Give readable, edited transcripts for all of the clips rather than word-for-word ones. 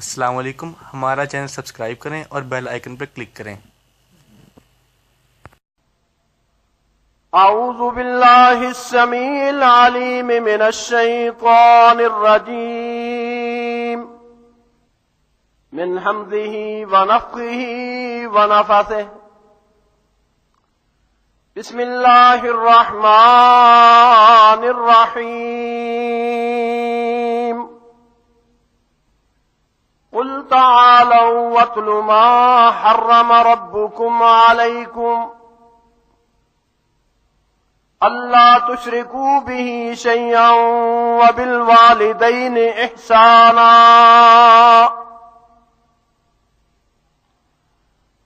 السلام علیکم، ہمارا چینل سبسکرائب کریں اور بیل آئیکن پر کلک کریں۔ اعوذ باللہ السمیع العلیم من الشیطان الرجیم من حمزہ ونفخہ ونفثہ۔ بسم اللہ الرحمن الرحیم۔ قل تعالوا واتل ما حرم ربكم عليكم ألا تشركوا به شيئا وبالوالدين إحسانا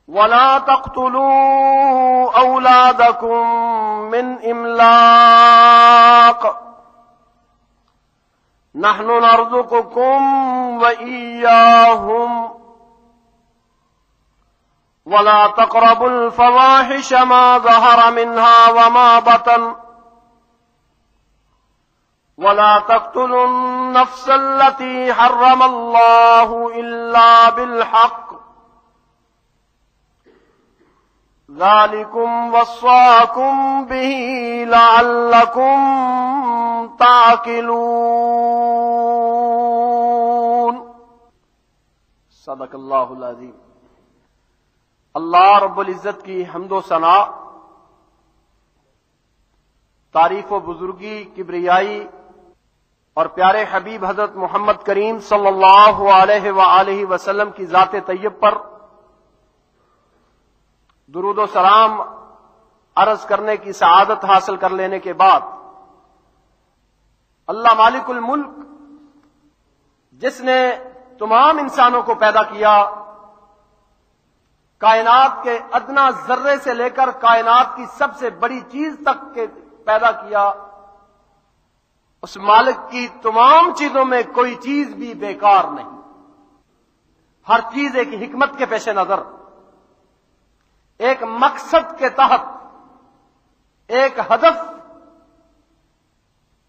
ولا تقتلوا أولادكم من إملاق نحن نرزقكم وإياهم ولا تقربوا الفواحش ما ظهر منها وما بطن ولا تقتلوا النفس التي حرم الله إلا بالحق ذلكم وصاكم به لعلكم تعقلون۔ صدق اللہ العظیم۔ اللہ رب العزت کی حمد و ثنا، تعریف و بزرگی، کبریائی اور پیارے حبیب حضرت محمد کریم صلی اللہ علیہ وآلہ وسلم کی ذات طیب پر درود و سلام عرض کرنے کی سعادت حاصل کر لینے کے بعد، اللہ مالک الملک جس نے تمام انسانوں کو پیدا کیا، کائنات کے ادنا ذرے سے لے کر کائنات کی سب سے بڑی چیز تک کے پیدا کیا، اس مالک کی تمام چیزوں میں کوئی چیز بھی بیکار نہیں، ہر چیز ایک حکمت کے پیش نظر، ایک مقصد کے تحت، ایک ہدف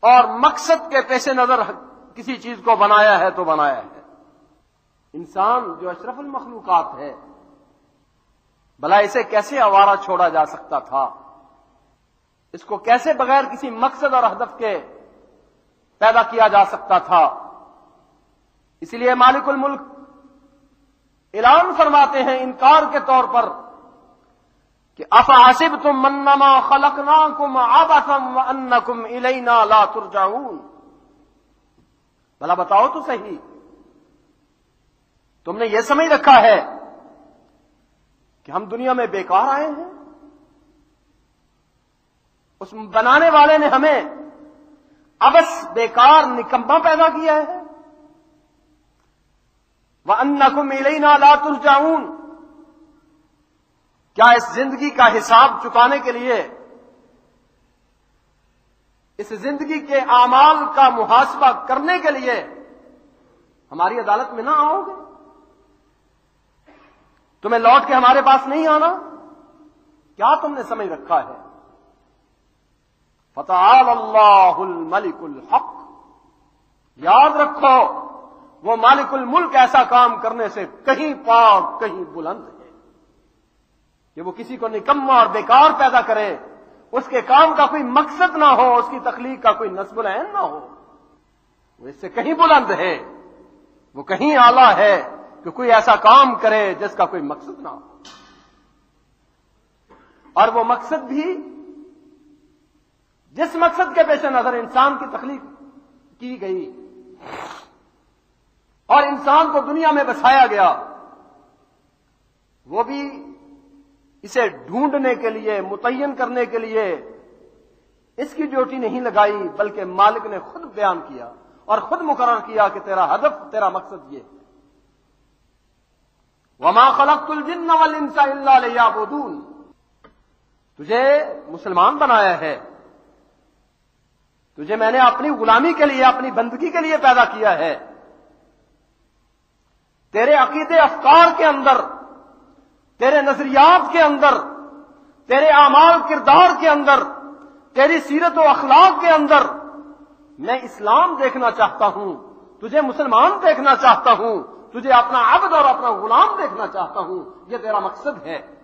اور مقصد کے پیش نظر کسی چیز کو بنایا ہے تو بنایا ہے۔ انسان جو اشرف المخلوقات ہے، بھلا اسے کیسے آوارہ چھوڑا جا سکتا تھا؟ اس کو کیسے بغیر کسی مقصد اور ہدف کے پیدا کیا جا سکتا تھا؟ اس لیے مالک الملک اعلان فرماتے ہیں انکار کے طور پر کہ افحسبتم انما خلقناکم عبثا وانکم الینا لا ترجعون۔ بھلا بتاؤ تو صحیح، تم نے یہ سمجھ رکھا ہے کہ ہم دنیا میں بیکار آئے ہیں؟ اس بنانے والے نے ہمیں عبث، بیکار، نکما پیدا کیا ہے۔ وَأَنَّكُمْ إِلَيْنَا لَا تُرْجَعُونَ، کیا اس زندگی کا حساب چکانے کے لیے، اس زندگی کے اعمال کا محاسبہ کرنے کے لیے ہماری عدالت میں نہ آؤ گے؟ تمہیں لوٹ کے ہمارے پاس نہیں آنا؟ کیا تم نے سمجھ رکھا ہے؟ فَتَعَالَى اللَّهُ الْمَلِكُ الْحَقُّ، یاد رکھو وہ مالک الملک ایسا کام کرنے سے کہیں پاک، کہیں بلند ہے کہ وہ کسی کو نکما اور بیکار پیدا کرے، اس کے کام کا کوئی مقصد نہ ہو، اس کی تخلیق کا کوئی نصب العین نہ ہو۔ وہ اس سے کہیں بلند ہے، وہ کہیں اعلیٰ ہے کہ کوئی ایسا کام کرے جس کا کوئی مقصد نہ ہو، اور وہ مقصد بھی جس مقصد کے پیش نظر انسان کی تخلیق کی گئی اور انسان کو دنیا میں بسایا گیا، وہ بھی اسے ڈھونڈنے کے لیے، متعین کرنے کے لیے اس کی ڈیوٹی نہیں لگائی، بلکہ مالک نے خود بیان کیا اور خود مقرر کیا کہ تیرا ہدف، تیرا مقصد یہ ہے۔ وَمَا خَلَقْتُ الْجِنَّ وَالْإِنسَ إِلَّا لِيَعْبُدُونِ، تجھے مسلمان بنایا ہے، تجھے میں نے اپنی غلامی کے لیے، اپنی بندگی کے لیے پیدا کیا ہے۔ تیرے عقیدے، افکار کے اندر، تیرے نظریات کے اندر، تیرے اعمال، کردار کے اندر، تیری سیرت و اخلاق کے اندر میں اسلام دیکھنا چاہتا ہوں، تجھے مسلمان دیکھنا چاہتا ہوں، تجھے اپنا عبد اور اپنا غلام دیکھنا چاہتا ہوں، یہ تیرا مقصد ہے۔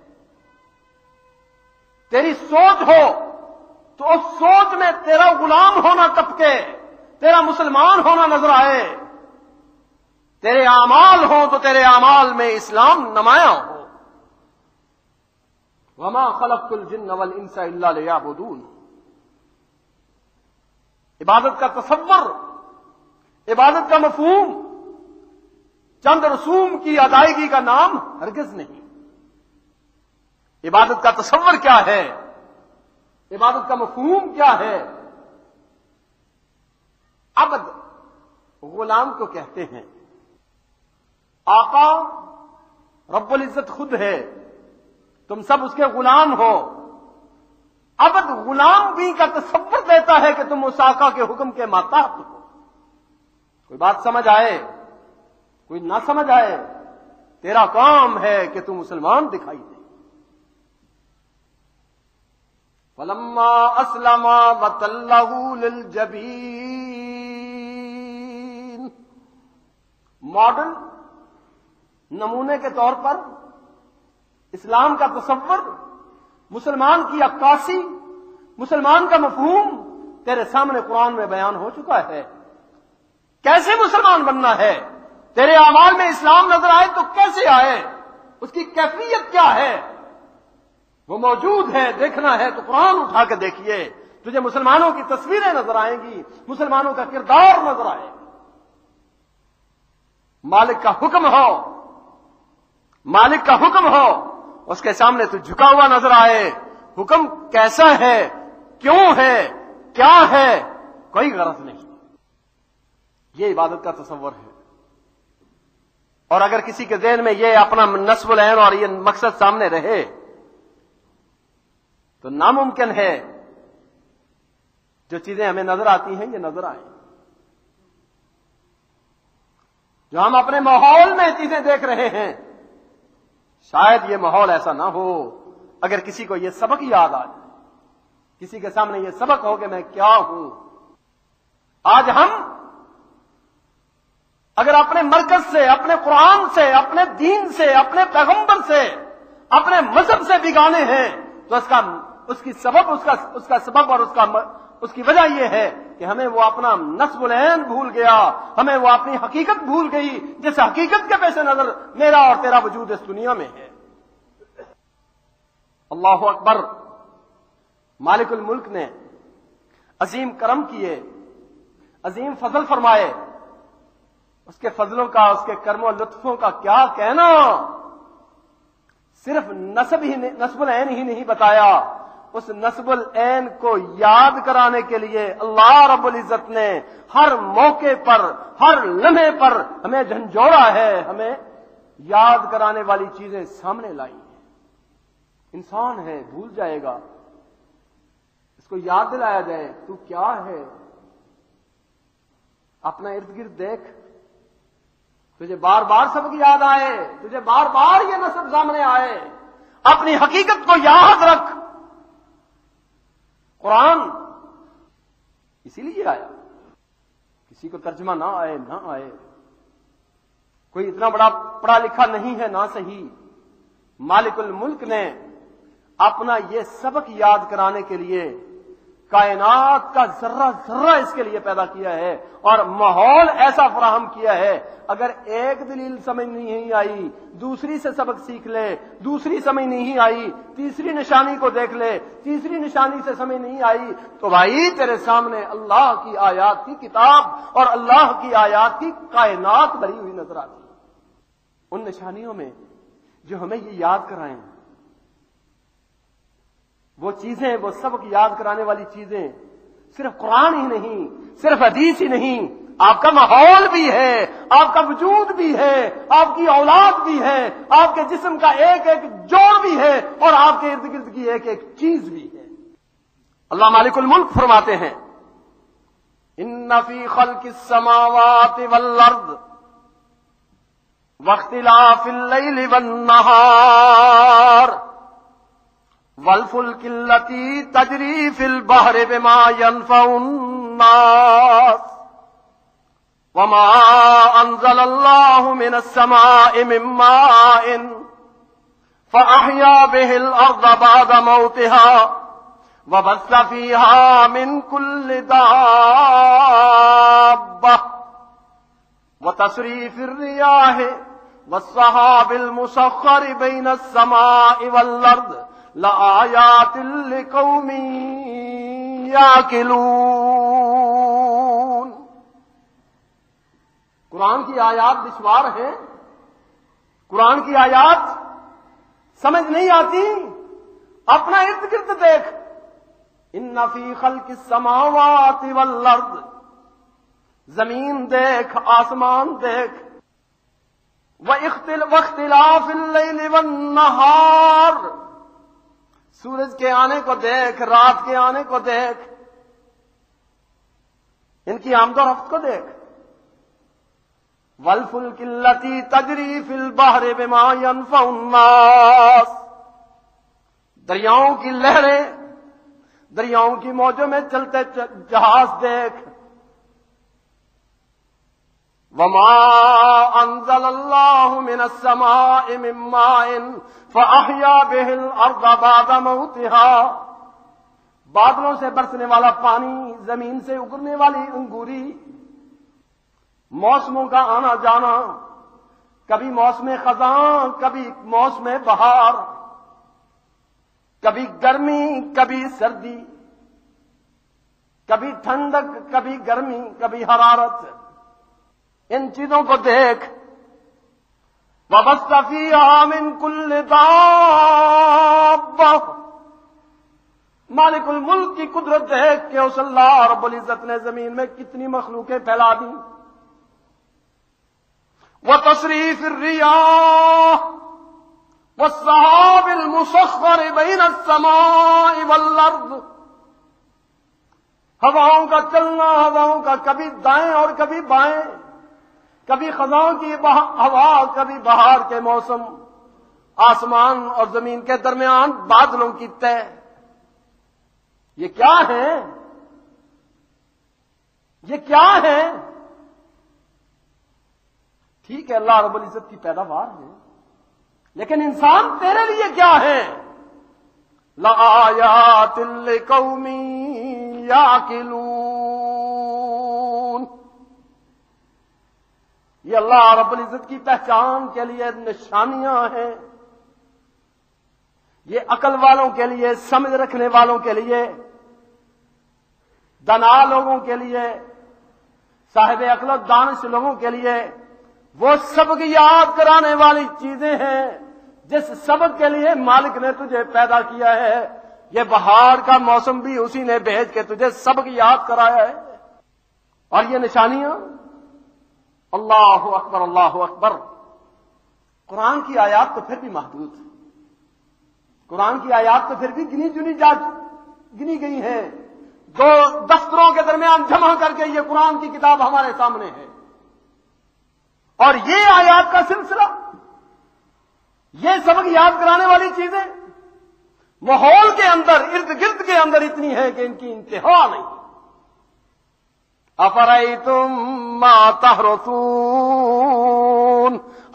تیری سوچ ہو تو اس سوچ میں تیرا غلام ہونا ٹپکے، تیرا مسلمان ہونا نظر آئے۔ تیرے اعمال ہوں تو تیرے اعمال میں اسلام نمایاں ہو۔ وما خلقت الجن والانس الا لیعبدون۔ عبادت کا تصور، عبادت کا مفہوم چند رسوم کی ادائیگی کا نام ہرگز نہیں۔ عبادت کا تصور کیا ہے؟ عبادت کا مفہوم کیا ہے؟ عبد غلام کو کہتے ہیں۔ آقا رب العزت خود ہے، تم سب اس کے غلام ہو۔ عبد غلام بھی کا تصور دیتا ہے کہ تم اس آقا کے حکم کے ماتحت ہو۔ کوئی بات سمجھ آئے، کوئی نہ سمجھ آئے، تیرا کام ہے کہ تم مسلمان دکھائی دے۔ فلما اسلم وتلہ للجبین۔ ماڈل نمونے کے طور پر اسلام کا تصور، مسلمان کی عکاسی، مسلمان کا مفہوم تیرے سامنے قرآن میں بیان ہو چکا ہے۔ کیسے مسلمان بننا ہے؟ تیرے اعمال میں اسلام نظر آئے تو کیسے آئے؟ اس کی کیفیت کیا ہے؟ وہ موجود ہے، دیکھنا ہے تو قرآن اٹھا کے دیکھیے، تجھے مسلمانوں کی تصویریں نظر آئیں گی، مسلمانوں کا کردار نظر آئے گا۔ مالک کا حکم ہو، مالک کا حکم ہو، اس کے سامنے تو جھکا ہوا نظر آئے۔ حکم کیسا ہے، کیوں ہے، کیا ہے، کوئی غرض نہیں۔ یہ عبادت کا تصور ہے۔ اور اگر کسی کے ذہن میں یہ اپنا نصب العین اور یہ مقصد سامنے رہے تو ناممکن ہے جو چیزیں ہمیں نظر آتی ہیں یہ نظر آئیں۔ جو ہم اپنے ماحول میں چیزیں دیکھ رہے ہیں، شاید یہ ماحول ایسا نہ ہو اگر کسی کو یہ سبق یاد آ جائے، کسی کے سامنے یہ سبق ہو کہ میں کیا ہوں۔ آج ہم اگر اپنے مرکز سے، اپنے قرآن سے، اپنے دین سے، اپنے پیغمبر سے، اپنے مذہب سے بگانے ہیں تو اس کی سبب اور اس کی وجہ یہ ہے کہ ہمیں وہ اپنا نصب العین بھول گیا، ہمیں وہ اپنی حقیقت بھول گئی، جس حقیقت کے پیش نظر میرا اور تیرا وجود اس دنیا میں ہے۔ اللہ اکبر۔ مالک الملک نے عظیم کرم کیے، عظیم فضل فرمائے۔ اس کے فضلوں کا، اس کے کرم و لطفوں کا کیا کہنا۔ صرف نصب العین ہی نہیں بتایا، اس نصب العین کو یاد کرانے کے لیے اللہ رب العزت نے ہر موقع پر، ہر لمحے پر ہمیں جھنجھوڑا ہے، ہمیں یاد کرانے والی چیزیں سامنے لائی ہیں۔ انسان ہے، بھول جائے گا، اس کو یاد دلایا جائے تو کیا ہے۔ اپنا ارد گرد دیکھ، تجھے بار بار سبق یاد آئے، تجھے بار بار یہ نصب سامنے آئے۔ اپنی حقیقت کو یاد رکھ۔ قرآن اسی لیے آیا، کسی کو ترجمہ نہ آئے نہ آئے، کوئی اتنا بڑا پڑھا لکھا نہیں ہے نہ صحیح، مالک الملک نے اپنا یہ سبق یاد کرانے کے لیے کائنات کا ذرہ ذرہ اس کے لیے پیدا کیا ہے اور ماحول ایسا فراہم کیا ہے۔ اگر ایک دلیل سمجھ نہیں آئی، دوسری سے سبق سیکھ لے، دوسری سمجھ نہیں آئی، تیسری نشانی کو دیکھ لے، تیسری نشانی سے سمجھ نہیں آئی، تو بھائی تیرے سامنے اللہ کی آیات کی کتاب اور اللہ کی آیات کی کائنات بھری ہوئی نظر آتی ہے۔ ان نشانیوں میں جو ہمیں یہ یاد کرائیں، وہ چیزیں، وہ سبق یاد کرانے والی چیزیں صرف قرآن ہی نہیں، صرف حدیث ہی نہیں، آپ کا ماحول بھی ہے، آپ کا وجود بھی ہے، آپ کی اولاد بھی ہے، آپ کے جسم کا ایک ایک جوڑ بھی ہے اور آپ کے ارد گرد کی ایک ایک چیز بھی ہے۔ اللہ مالک الملک فرماتے ہیں ان فی خلق السماوات والارض واختلاف اللیل والنہار والفلک التی تجری فی البحر بما ينفع الناس وما انزل الله من السماء من ماء فاحيا به الارض بعد موتها وبث فيها من كل دابة وتصريف الرياح والسحاب المسخر بين السماء والارض لآيات لقوم يعقلون. قرآن کی آیات دشوار ہیں، قرآن کی آیات سمجھ نہیں آتی. اپنا ارد گرد دیکھ. ان فی خلق السماوات والارض، زمین دیکھ، آسمان دیکھ. واختلاف اللیل والنہار، سورج کے آنے کو دیکھ، رات کے آنے کو دیکھ، ان کی آمد و رفت کو دیکھ. والفلک التی تجری فی البحر بما ینفع الناس، دریاؤں کی لہریں، دریاؤں کی موجوں میں چلتے جہاز دیکھ. وما انزل اللہ من السماء من ماء فاحیا به الارض بعد موتها، بادلوں سے برسنے والا پانی، زمین سے اگرنے والی انگوری، موسموں کا آنا جانا، کبھی موسم خزاں، کبھی موسم بہار، کبھی گرمی، کبھی سردی، کبھی ٹھنڈک، کبھی گرمی، کبھی حرارت. ان چیزوں کو دیکھ. وَبَثَّ فِيهَا مِن كُلِّ دَابَّةٍ، مالک الملک کی قدرت دیکھ کہ اس اللہ رب العزت نے زمین میں کتنی مخلوقیں پھیلا دی. وَتَصْرِيفِ الرِّيَاحِ وَالسَّحَابِ الْمُسَخَّرِ بَيْنَ السَّمَاءِ وَالْأَرْضِ، ہواؤں کا چلنا، ہواؤں کا کبھی دائیں اور کبھی بائیں، کبھی خزاں کی ہوا، کبھی بہار کے موسم، آسمان اور زمین کے درمیان بادلوں کی طے. یہ کیا ہے؟ یہ کیا ہے؟ ٹھیک ہے اللہ رب العزت کی پیداوار ہے، لیکن انسان تیرے لیے کیا ہے؟ لآیات لقوم یعقلون. یہ اللہ رب العزت کی پہچان کے لیے نشانیاں ہیں. یہ عقل والوں کے لیے، سمجھ رکھنے والوں کے لیے، دانا لوگوں کے لیے، صاحب عقل و دانش لوگوں کے لیے وہ سبق یاد کرانے والی چیزیں ہیں جس سبق کے لیے مالک نے تجھے پیدا کیا ہے. یہ بہار کا موسم بھی اسی نے بھیج کے تجھے سبق یاد کرایا ہے. اور یہ نشانیاں، اللہ اکبر، اللہ اکبر. قرآن کی آیات تو پھر بھی محدود، قرآن کی آیات تو پھر بھی گنی گئی ہیں. دو دفتروں کے درمیان جمع کر کے یہ قرآن کی کتاب ہمارے سامنے ہے. اور یہ آیات کا سلسلہ، یہ سبق یاد کرانے والی چیزیں ماحول کے اندر، ارد گرد کے اندر اتنی ہے کہ ان کی انتہا نہیں. افرأیتم ما تحرثون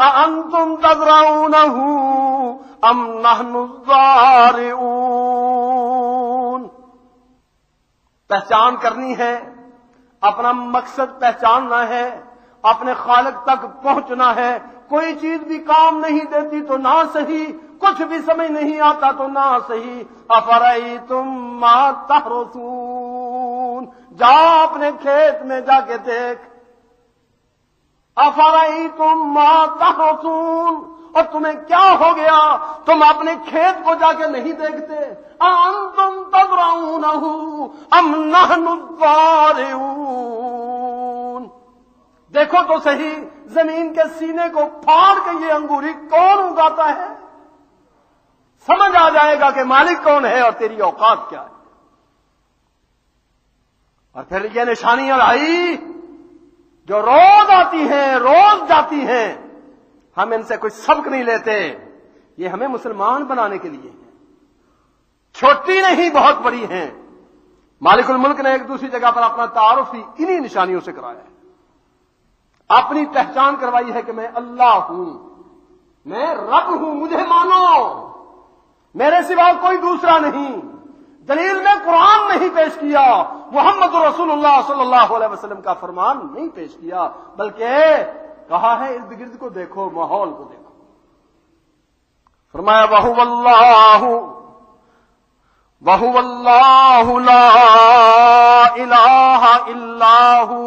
اانتم تزرعونہ ام نحن الزارعون. پہچان کرنی ہے، اپنا مقصد پہچاننا ہے، اپنے خالق تک پہنچنا ہے. کوئی چیز بھی کام نہیں دیتی تو نہ صحیح، کچھ بھی سمجھ نہیں آتا تو نہ صحیح. افرأیتم ما تحرثون، جا اپنے کھیت میں جا کے دیکھ. افرأیتم ما تحرثون، اور تمہیں کیا ہو گیا؟ تم اپنے کھیت کو جا کے نہیں دیکھتے. انتم تزرعونہ ام نحن الزارعون، دیکھو تو صحیح زمین کے سینے کو پھاڑ کے یہ انگوری کون اگاتا ہے؟ سمجھ آ جائے گا کہ مالک کون ہے اور تیری اوقات کیا ہے. اور پھر یہ نشانیاں آئی جو روز آتی ہیں، روز جاتی ہیں. ہم ان سے کوئی سبق نہیں لیتے. یہ ہمیں مسلمان بنانے کے لیے ہیں، چھوٹی نہیں بہت بڑی ہیں. مالک الملک نے ایک دوسری جگہ پر اپنا تعارف ہی انہی نشانیوں سے کرایا ہے. اپنی پہچان کروائی ہے کہ میں اللہ ہوں، میں رب ہوں، مجھے مانو، میرے سوا کوئی دوسرا نہیں۔ دلیل میں قرآن نہیں پیش کیا، محمد رسول اللہ صلی اللہ علیہ وسلم کا فرمان نہیں پیش کیا، بلکہ کہا ہے ارد گرد کو دیکھو، ماحول کو دیکھو۔ فرمایا وَهُوَ اللَّهُ لَا إِلَٰهَ إِلَّا هُوَ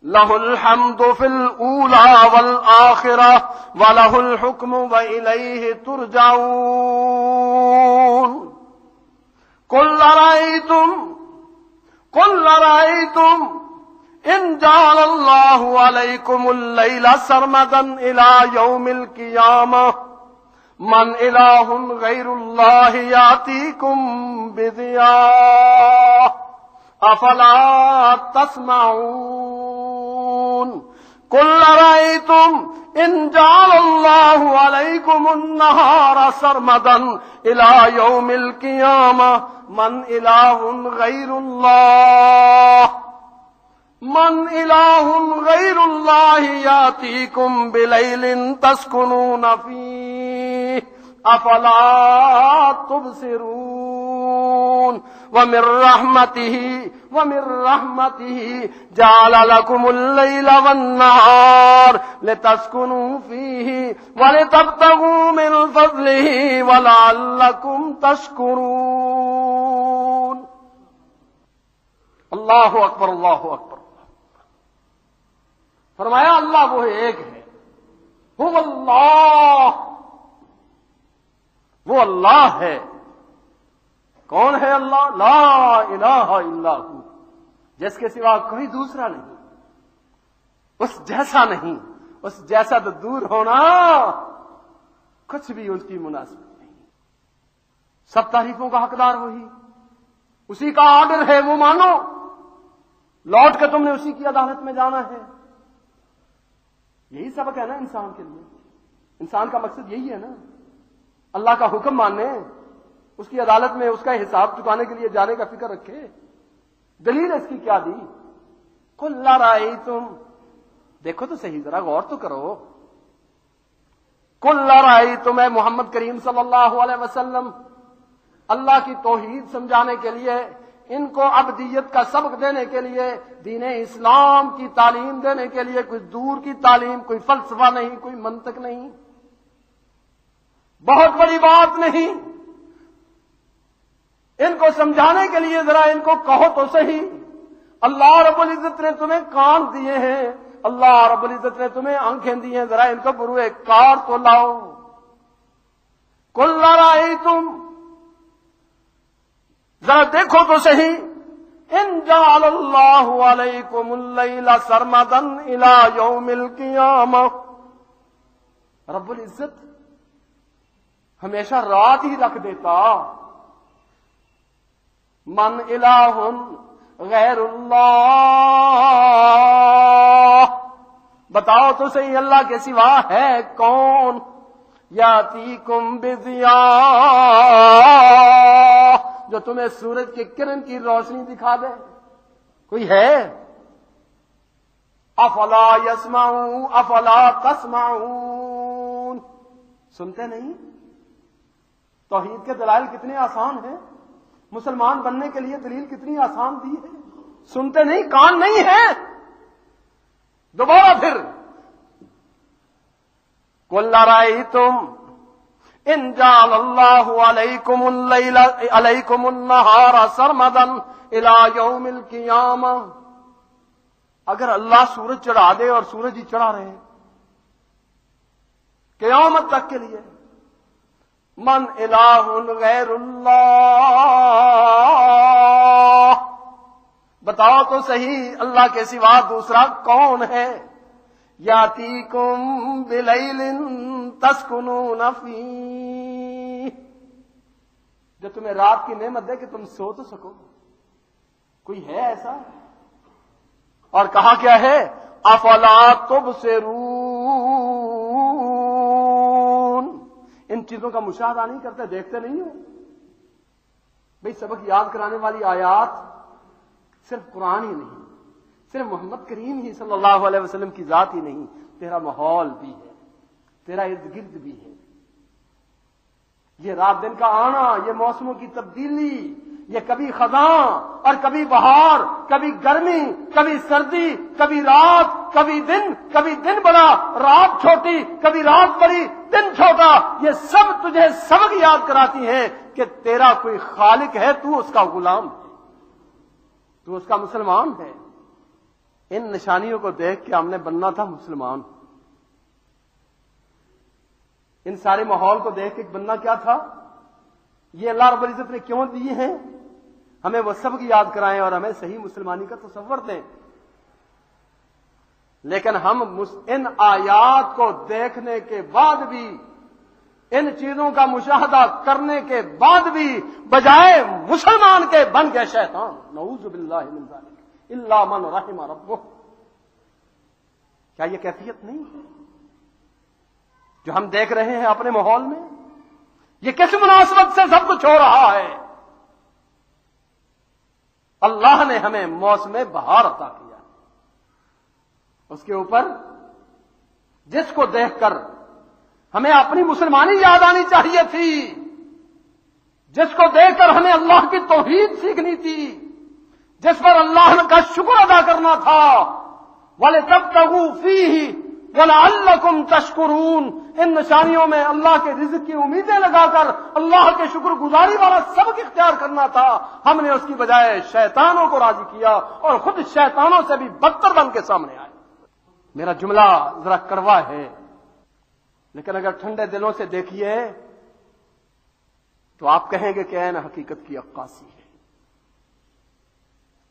لَهُ الْحَمْدُ فِي الْأُولَىٰ وَالْآخِرَةِ وَلَهُ الْحُكْمُ وَإِلَيْهِ تُرْجَعُونَ قُلْ أَرَأَيْتُمْ إِنْ جَعَلَ اللَّهُ عَلَيْكُمُ اللَّيْلَ سَرْمَدًا إِلَىٰ يَوْمِ الْقِيَامَةِ من إله غير الله يأتيكم بضياء أفلا تسمعون قل أرأيتم إن جعل الله عليكم النهار سرمدا إلى يوم القيامة من إله غير الله يأتيكم بليل تسكنون فيه أفلا تبصرون ومن رحمته جعل لكم الليل والنهار لتسكنوا فيه ولتبتغوا من فضله ولعلكم تشكرون۔ اللہ اکبر، اللہ اکبر۔ فرمایا اللہ وہ ایک ہے، هو اللہ، وہ اللہ ہے۔ کون ہے اللہ؟ لا الہ الا ہو، جس کے سوا کوئی دوسرا نہیں، اس جیسا نہیں، اس جیسا تو دور ہونا، کچھ بھی اس کی مناسبت نہیں۔ سب تعریفوں کا حقدار وہی، اسی کا آرڈر ہے، وہ مانو، لوٹ کے تم نے اسی کی عدالت میں جانا ہے۔ یہی سبق ہے نا انسان کے لیے، انسان کا مقصد یہی ہے نا، اللہ کا حکم ماننے، اس کی عدالت میں اس کا حساب چکانے کے لیے جانے کا فکر رکھے۔ دلیل اس کی کیا دی؟ قل ارأیتم، دیکھو تو صحیح، ذرا غور تو کرو۔ قل ارأیتم، اے محمد کریم صلی اللہ علیہ وسلم، اللہ کی توحید سمجھانے کے لیے، ان کو عبدیت کا سبق دینے کے لیے، دین اسلام کی تعلیم دینے کے لیے، کوئی دور کی تعلیم، کوئی فلسفہ نہیں، کوئی منطق نہیں، بہت بڑی بات نہیں، ان کو سمجھانے کے لیے ذرا ان کو کہو تو صحیح، اللہ رب العزت نے تمہیں کان دیے ہیں، اللہ رب العزت نے تمہیں آنکھیں دی ہیں، ذرا ان کو بروئے کار تو لاؤ۔ قل ارأیتم، ذرا دیکھو تو صحیح، ان جعل اللہ علیکم اللیل سرمدا الی یوم القیامہ، رب العزت ہمیشہ رات ہی رکھ دیتا، من الہ غیر اللہ، بتاؤ تو صحیح اللہ کے سوا ہے کون؟ یاتیکم بضیاء، جو تمہیں سورج کے کرن کی روشنی دکھا دے، کوئی ہے؟ افلا یسمعون افلا تسمعون، سنتے نہیں؟ توحید کے دلائل کتنے آسان ہیں، مسلمان بننے کے لیے دلیل کتنی آسان دی ہے، سنتے نہیں؟ کان نہیں ہے؟ دوبارہ پھر قل ارأیتم ان جعل اللہ علیکم اللیل علیکم النہار سرمدا الی یوم القیامہ، اگر اللہ سورج چڑھا دے اور سورج ہی چڑھا رہے قیامت تک کے لیے، من الہ غیر اللہ، بتاؤ تو صحیح اللہ کے سوا دوسرا کون ہے؟ یاتیکم بلیل تسکنون فیہ، جو تمہیں رات کی نعمت دے کہ تم سو تو سکو، کوئی ہے ایسا؟ اور کہا کیا ہے؟ افلا تبصرون، ان چیزوں کا مشاہدہ نہیں کرتے، دیکھتے نہیں ہو؟ بھئی سبق یاد کرانے والی آیات صرف قرآن ہی نہیں، صرف محمد کریم ہی صلی اللہ علیہ وسلم کی ذات ہی نہیں، تیرا ماحول بھی ہے، تیرا ارد گرد بھی ہے. یہ رات دن کا آنا، یہ موسموں کی تبدیلی، یہ کبھی خزاں اور کبھی بہار، کبھی گرمی، کبھی سردی، کبھی رات، کبھی دن بڑا رات چھوٹی، کبھی رات بڑی دن چھوٹا، یہ سب تجھے سبق یاد کراتی ہیں کہ تیرا کوئی خالق ہے، تو اس کا غلام ہے، تو اس کا مسلمان ہے. ان نشانیوں کو دیکھ کے ہم نے بننا تھا مسلمان. ان سارے ماحول کو دیکھ کے بننا کیا تھا؟ یہ اللہ رب العزت نے کیوں دیے ہیں؟ ہمیں وہ سبق یاد کرائیں اور ہمیں صحیح مسلمانی کا تصور دیں. لیکن ہم ان آیات کو دیکھنے کے بعد بھی، ان چیزوں کا مشاہدہ کرنے کے بعد بھی بجائے مسلمان کے بن گئے شیطان. نعوذ باللہ من ذالک الا من رحم ربہ. کیا یہ کیفیت نہیں ہے جو ہم دیکھ رہے ہیں اپنے ماحول میں؟ یہ کس مناسبت سے سب کچھ ہو رہا ہے؟ اللہ نے ہمیں موسم بہار عطا کیا، اس کے اوپر جس کو دیکھ کر ہمیں اپنی مسلمانی یاد آنی چاہیے تھی، جس کو دیکھ کر ہمیں اللہ کی توحید سیکھنی تھی، جس پر اللہ کا شکر ادا کرنا تھا. وَلِتَبْتَغُوا فِيهِ وَلَعَلَّكُمْ تَشْكُرُونَ. ان نشانیوں میں اللہ کے رزق کی امیدیں لگا کر اللہ کے شکر گزاری والا سبق اختیار کرنا تھا. ہم نے اس کی بجائے شیطانوں کو راضی کیا اور خود شیطانوں سے بھی بدتر بن کے سامنے آئے. میرا جملہ ذرا کڑوا ہے، لیکن اگر ٹھنڈے دلوں سے دیکھیے تو آپ کہیں گے کہ این حقیقت کی عکاسی ہے.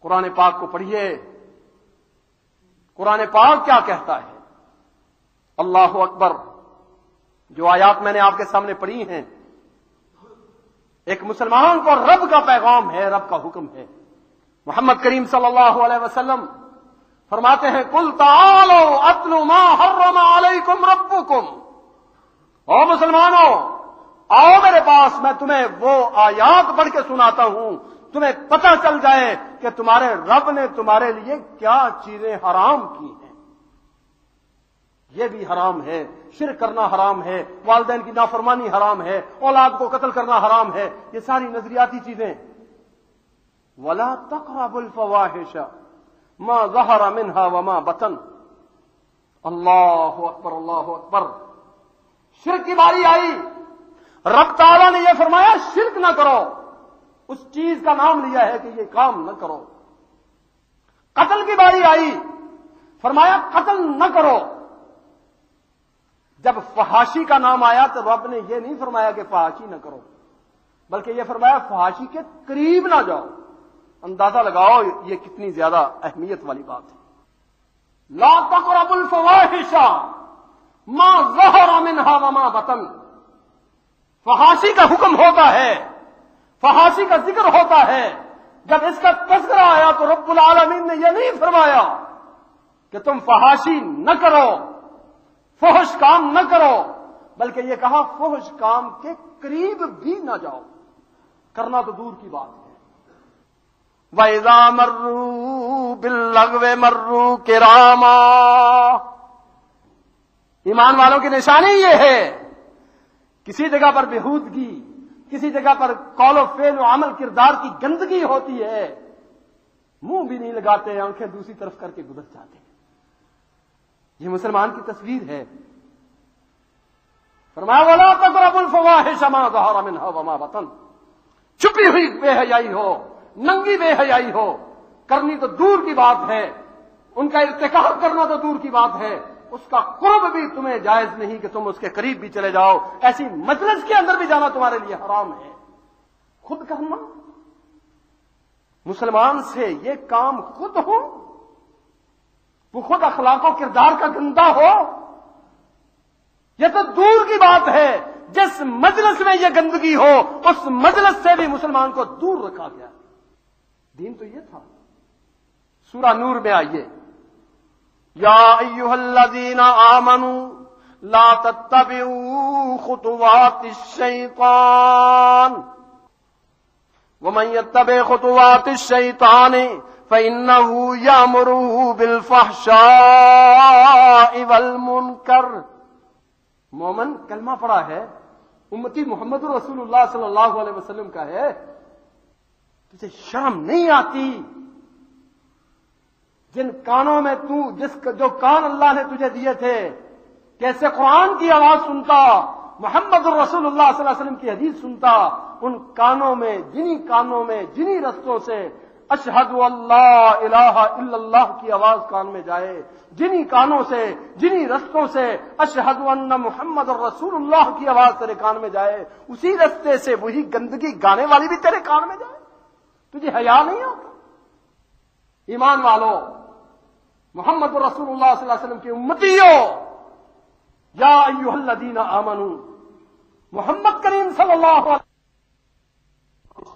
قرآن پاک کو پڑھیے، قرآن پاک کیا کہتا ہے. اللہ اکبر. جو آیات میں نے آپ کے سامنے پڑھی ہیں، ایک مسلمان کو رب کا پیغام ہے، رب کا حکم ہے. محمد کریم صلی اللہ علیہ وسلم فرماتے ہیں قل تعالوا اتل ما حرم علیکم ربکم. او مسلمانوں، آؤ میرے پاس، میں تمہیں وہ آیات پڑھ کے سناتا ہوں، تمہیں پتہ چل جائے کہ تمہارے رب نے تمہارے لیے کیا چیزیں حرام کی ہیں. یہ بھی حرام ہے، شرک کرنا حرام ہے، والدین کی نافرمانی حرام ہے، اولاد کو قتل کرنا حرام ہے. یہ ساری نظریاتی چیزیں. وَلَا تَقْرَبُوا الْفَوَاحِشَ مَا ظَهَرَ مِنْهَا وَمَا بَطَنَ. اللہ اکبر، اللہ اکبر. شرک کی باری آئی، رب تعالیٰ نے یہ فرمایا شرک نہ کرو. اس چیز کا نام لیا ہے کہ یہ کام نہ کرو. قتل کی باری آئی، فرمایا قتل نہ کرو. جب فحاشی کا نام آیا تو رب نے یہ نہیں فرمایا کہ فحاشی نہ کرو، بلکہ یہ فرمایا فحاشی کے قریب نہ جاؤ. اندازہ لگاؤ یہ کتنی زیادہ اہمیت والی بات ہے. لا تقربوا الفواحش ما ظهر منها وما بطن. فحاشی کا حکم ہوتا ہے، فحاشی کا ذکر ہوتا ہے. جب اس کا تذکرہ آیا تو رب العالمین نے یہ نہیں فرمایا کہ تم فحاشی نہ کرو، فحش کام نہ کرو، بلکہ یہ کہا فحش کام کے قریب بھی نہ جاؤ. کرنا تو دور کی بات ہے. وَإِذَا مَرُّوا بِاللَّغْوِ مَرُّوا كِرَامًا. ایمان والوں کی نشانی یہ ہے، کسی جگہ پر بےہودگی، کسی جگہ پر قول و فعل و عمل کردار کی گندگی ہوتی ہے، منہ بھی نہیں لگاتے، آنکھیں دوسری طرف کر کے گزر جاتے ہیں. یہ مسلمان کی تصویر ہے. فرمایا وَلَا تَقْرَبُوا الْفَوَاحِشَ مَا ظَهَرَ مِنْهَا وَمَا بَطَنَ. چھپی ہوئی بے حیائی ہو، ننگی بے حیائی ہو، کرنی تو دور کی بات ہے، ان کا ارتکاب کرنا تو دور کی بات ہے، اس کا قرب بھی تمہیں جائز نہیں کہ تم اس کے قریب بھی چلے جاؤ. ایسی مجلس کے اندر بھی جانا تمہارے لیے حرام ہے. خود کرنا، مسلمان سے یہ کام خود ہو، وہ خود اخلاق و کردار کا گندا ہو، یہ تو دور کی بات ہے. جس مجلس میں یہ گندگی ہو اس مجلس سے بھی مسلمان کو دور رکھا گیا. دین تو یہ تھا. سورہ نور میں آئیے، یا ایھا الذین آمنوا لا تتبعوا خطوات الشیطان ومن يتبع خطوات الشیطان فَإِنَّهُ يَأْمُرُ بِالْفَحْشَاءِ وَالْمُنكَرِ. مومن کلمہ پڑھا ہے، امتی محمد رسول اللہ صلی اللہ علیہ وسلم کا ہے، تجھے شرم نہیں آتی؟ جن کانوں میں جو کان اللہ نے تجھے دیے تھے، کیسے قرآن کی آواز سنتا، محمد الرسول اللہ صلی اللہ علیہ وسلم کی حدیث سنتا، ان کانوں میں، جنہی رستوں سے اشہد اللہ الہ الا اللہ کی آواز کان میں جائے، جنہی کانوں سے، جنہی رستوں سے اشہد ان محمد الرسول اللہ کی آواز تیرے کان میں جائے، اسی رستے سے وہی گندگی گانے والی بھی تیرے کان میں جائے، تجھے حیا نہیں ہوتا؟ ایمان والو، محمد رسول اللہ صلی اللہ علیہ وسلم کی امتیوں، یا ایھا الذین آمنوا، محمد کریم صلی اللہ علیہ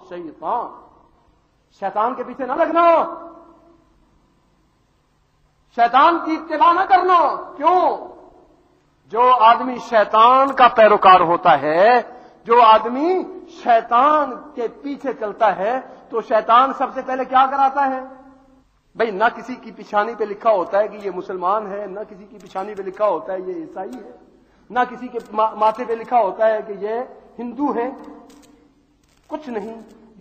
وسلم، شیطان کے پیچھے نہ لگنا، شیطان کی اتباع نہ کرنا. کیوں؟ جو آدمی شیطان کا پیروکار ہوتا ہے، جو آدمی شیطان کے پیچھے چلتا ہے، تو شیطان سب سے پہلے کیا کراتا ہے؟ بھئی نہ کسی کی پیشانی پہ لکھا ہوتا ہے کہ یہ مسلمان ہے، نہ کسی کی پیشانی پہ لکھا ہوتا ہے یہ عیسائی ہے، نہ کسی کے ماتھے پہ لکھا ہوتا ہے کہ یہ ہندو ہے. کچھ نہیں،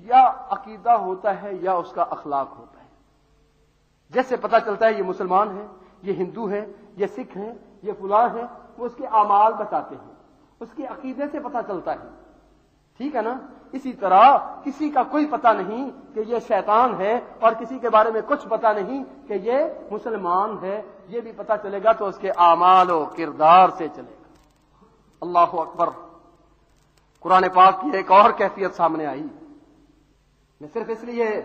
یا عقیدہ ہوتا ہے یا اس کا اخلاق ہوتا ہے. جیسے پتہ چلتا ہے یہ مسلمان ہے، یہ ہندو ہے، یہ سکھ ہے، یہ فلاں ہے، وہ اس کے اعمال بتاتے ہیں، اس کے عقیدے سے پتہ چلتا ہے. ٹھیک ہے نا؟ اسی طرح کسی کا کوئی پتہ نہیں کہ یہ شیطان ہے، اور کسی کے بارے میں کچھ پتہ نہیں کہ یہ مسلمان ہے. یہ بھی پتہ چلے گا تو اس کے اعمال و کردار سے چلے گا. اللہ اکبر. قرآن پاک کی ایک اور کیفیت سامنے آئی. میں صرف اس لیے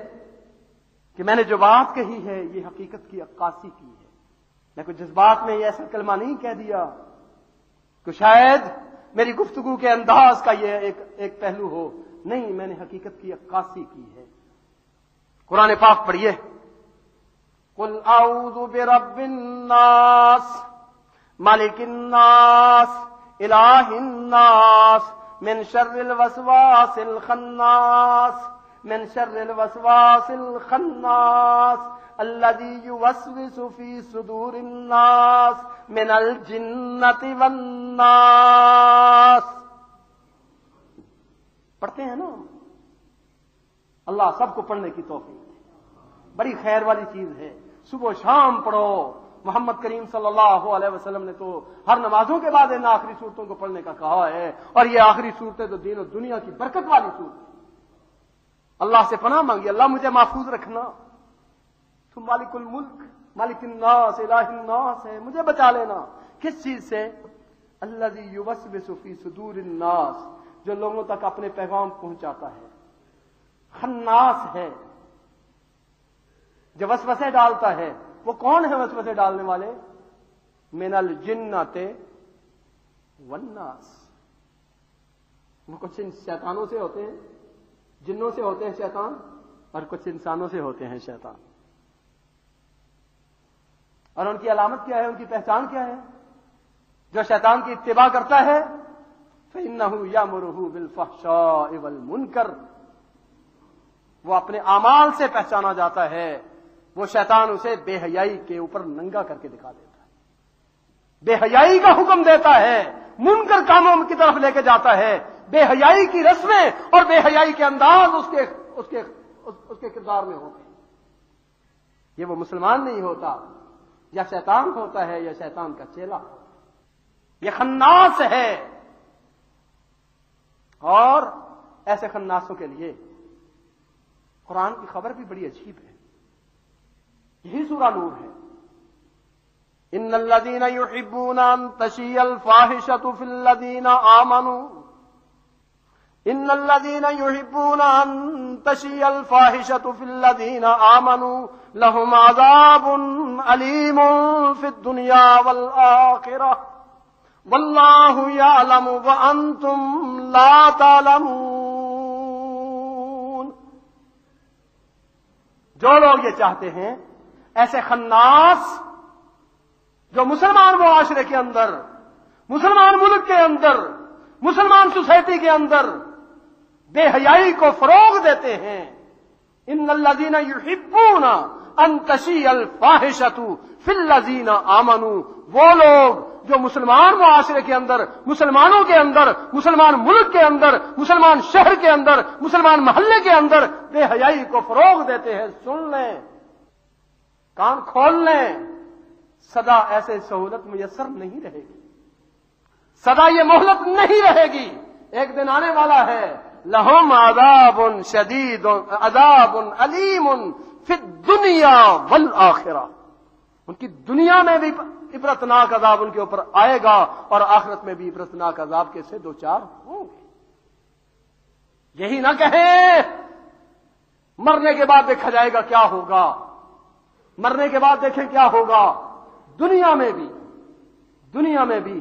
کہ میں نے جو بات کہی ہے یہ حقیقت کی عکاسی کی ہے. میں کوئی جذبات میں یہ ایسا کلمہ نہیں کہہ دیا کہ شاید میری گفتگو کے انداز کا یہ ایک پہلو ہو. نہیں، میں نے حقیقت کی عکاسی کی ہے. قرآن پاک پڑھیے. قل اعوذ برب الناس مالک الناس الہ الناس من شر الوسواس الخناس من شر الوسواس الخناس الذي يوسوس في صدور الناس من الجنة والناس. پڑھتے ہیں نا؟ اللہ سب کو پڑھنے کی توفیق دے. بڑی خیر والی چیز ہے. صبح و شام پڑھو. محمد کریم صلی اللہ علیہ وسلم نے تو ہر نمازوں کے بعد ان آخری صورتوں کو پڑھنے کا کہا ہے، اور یہ آخری صورتیں تو دین و دنیا کی برکت والی صورت. اللہ سے پناہ مانگی، اللہ مجھے محفوظ رکھنا. تو مالک الملک، مالک الناس، الہ الناس ہے، مجھے بچا لینا. کس چیز سے؟ الذی یوسوس فی صدور الناس، جو لوگوں تک اپنے پیغام پہنچاتا ہے. خناس ہے، جو وسوسے ڈالتا ہے. وہ کون ہے وسوسے ڈالنے والے؟ من الجنۃ والناس. وہ کچھ شیطانوں سے ہوتے ہیں، جنوں سے ہوتے ہیں شیطان، اور کچھ انسانوں سے ہوتے ہیں شیطان. اور ان کی علامت کیا ہے؟ ان کی پہچان کیا ہے؟ جو شیطان کی اتباع کرتا ہے فَإِنَّهُ يَأْمُرُ بِالْفَحْشَاءِ وَالْمُنكَرِ، وہ اپنے اعمال سے پہچانا جاتا ہے. وہ شیطان اسے بے حیائی کے اوپر ننگا کر کے دکھا دیتا ہے، بے حیائی کا حکم دیتا ہے، منکر کاموں کی طرف لے کے جاتا ہے. بے حیائی کی رسمیں اور بے حیائی کے انداز اس کے کردار میں ہوتے ہیں. یہ وہ مسلمان نہیں ہوتا، یا شیطان ہوتا ہے، یا شیطان کا چیلا. یہ خناس ہے. اور ایسے خناسوں کے لیے قرآن کی خبر بھی بڑی عجیب ہے. یہی سورہ نور ہے. ان الذين يحبون ان تشيع الفاحشة في الذين آمنوا، ان الذين يحبون ان تشيع الفاحشة في الذين آمنوا لهم عذاب أليم في الدنيا والآخرة والله يعلم وأنتم لا تعلمون. جو لوگ یہ چاہتے ہیں، ایسے خناس جو مسلمان معاشرے کے اندر، مسلمان ملک کے اندر، مسلمان سوسائٹی کے اندر بے حیائی کو فروغ دیتے ہیں، ان الذین یحبون ان تشیع الفاحشۃ فی الذین آمنوا، وہ لوگ جو مسلمان معاشرے کے اندر، مسلمانوں کے اندر، مسلمان ملک کے اندر، مسلمان شہر کے اندر، مسلمان محلے کے اندر بے حیائی کو فروغ دیتے ہیں، سن لیں، کان کھول لیں، سدا ایسے سہولت میسر نہیں رہے گی، سدا یہ مہلت نہیں رہے گی، ایک دن آنے والا ہے، لہم عذاب شدید عذاب علیم فی الدنیا والآخرہ، ان کی دنیا میں بھی عبرتناک عذاب ان کے اوپر آئے گا اور آخرت میں بھی عبرتناک عذاب کے سے دو چار ہوں گے۔ یہی نہ کہیں مرنے کے بعد دیکھا جائے گا کیا ہوگا، مرنے کے بعد دیکھیں کیا ہوگا، دنیا میں بھی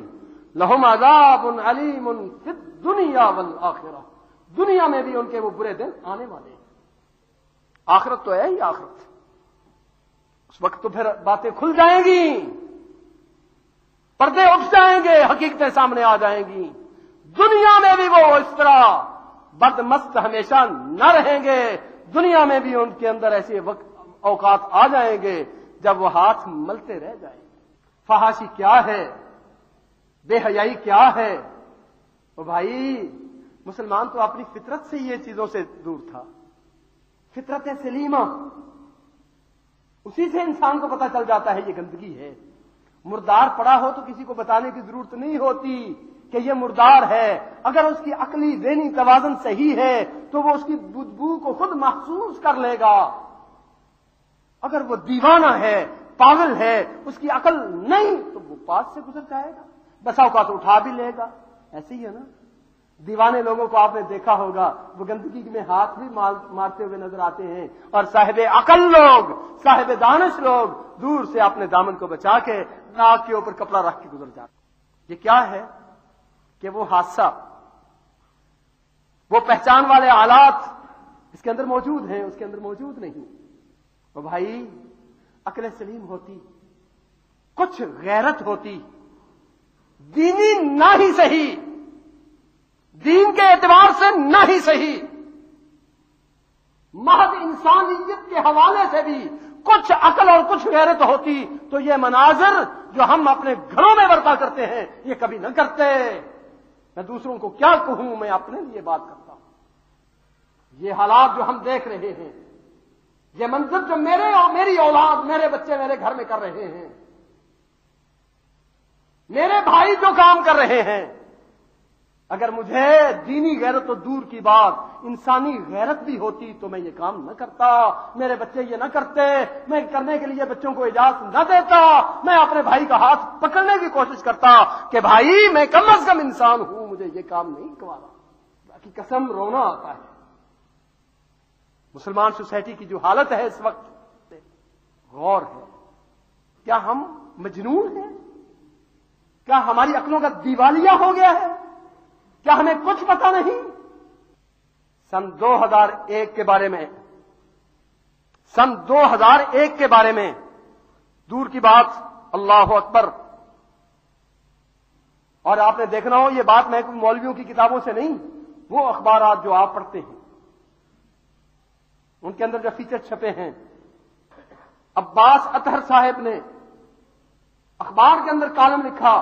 لہم عذاب علیم فی الدنیا والآخرہ، دنیا میں بھی ان کے وہ برے دن آنے والے ہیں۔ آخرت تو ہے ہی آخرت، اس وقت تو پھر باتیں کھل جائیں گی، پردے اٹھ جائیں گے، حقیقتیں سامنے آ جائیں گی۔ دنیا میں بھی وہ اس طرح بدمست ہمیشہ نہ رہیں گے، دنیا میں بھی ان کے اندر ایسے اوقات آ جائیں گے جب وہ ہاتھ ملتے رہ جائیں گے۔ فحاشی کیا ہے، بے حیائی کیا ہے؟ او بھائی، مسلمان تو اپنی فطرت سے یہ چیزوں سے دور تھا، فطرت سلیمہ، اسی سے انسان کو پتہ چل جاتا ہے یہ گندگی ہے۔ مردار پڑا ہو تو کسی کو بتانے کی ضرورت نہیں ہوتی کہ یہ مردار ہے، اگر اس کی عقلی ذہنی توازن صحیح ہے تو وہ اس کی بدبو کو خود محسوس کر لے گا۔ اگر وہ دیوانہ ہے، پاگل ہے، اس کی عقل نہیں تو وہ پاس سے گزر جائے گا، بسا اوقات اٹھا بھی لے گا۔ ایسے ہی ہے نا، دیوانے لوگوں کو آپ نے دیکھا ہوگا، وہ گندگی میں ہاتھ بھی مارتے ہوئے نظر آتے ہیں، اور صاحب عقل لوگ، صاحب دانش لوگ دور سے اپنے دامن کو بچا کے ناک کے اوپر کپڑا رکھ کے گزر جاتے ہیں۔ یہ کیا ہے کہ وہ حادثہ، وہ پہچان والے آلات اس کے اندر موجود ہیں، اس کے اندر موجود نہیں۔ اور بھائی، عقل سلیم ہوتی، کچھ غیرت ہوتی، دینی نہ ہی صحیح، دین کے اعتبار سے نہ ہی صحیح، محض انسانیت کے حوالے سے بھی کچھ عقل اور کچھ غیرت ہوتی تو یہ مناظر جو ہم اپنے گھروں میں برپا کرتے ہیں یہ کبھی نہ کرتے۔ میں دوسروں کو کیا کہوں، میں اپنے لیے بات کرتا ہوں۔ یہ حالات جو ہم دیکھ رہے ہیں، یہ منظر جو میرے اور میری اولاد، میرے بچے میرے گھر میں کر رہے ہیں، میرے بھائی جو کام کر رہے ہیں، اگر مجھے دینی غیرت تو دور کی بات انسانی غیرت بھی ہوتی تو میں یہ کام نہ کرتا، میرے بچے یہ نہ کرتے، میں کرنے کے لیے بچوں کو اجازت نہ دیتا، میں اپنے بھائی کا ہاتھ پکڑنے کی کوشش کرتا کہ بھائی میں کم از کم انسان ہوں، مجھے یہ کام نہیں کروانا۔ باقی قسم رونا آتا ہے۔ مسلمان سوسائٹی کی جو حالت ہے اس وقت، غور ہے، کیا ہم مجنون ہیں؟ کیا ہماری عقلوں کا دیوالیہ ہو گیا ہے؟ کیا ہمیں کچھ پتہ نہیں؟ سن 2001 کے بارے میں، سن 2001 کے بارے میں دور کی بات، اللہ اکبر، اور آپ نے دیکھنا ہو یہ بات میں مولویوں کی کتابوں سے نہیں، وہ اخبارات جو آپ پڑھتے ہیں ان کے اندر جو فیچر چھپے ہیں، عباس اطہر صاحب نے اخبار کے اندر کالم لکھا،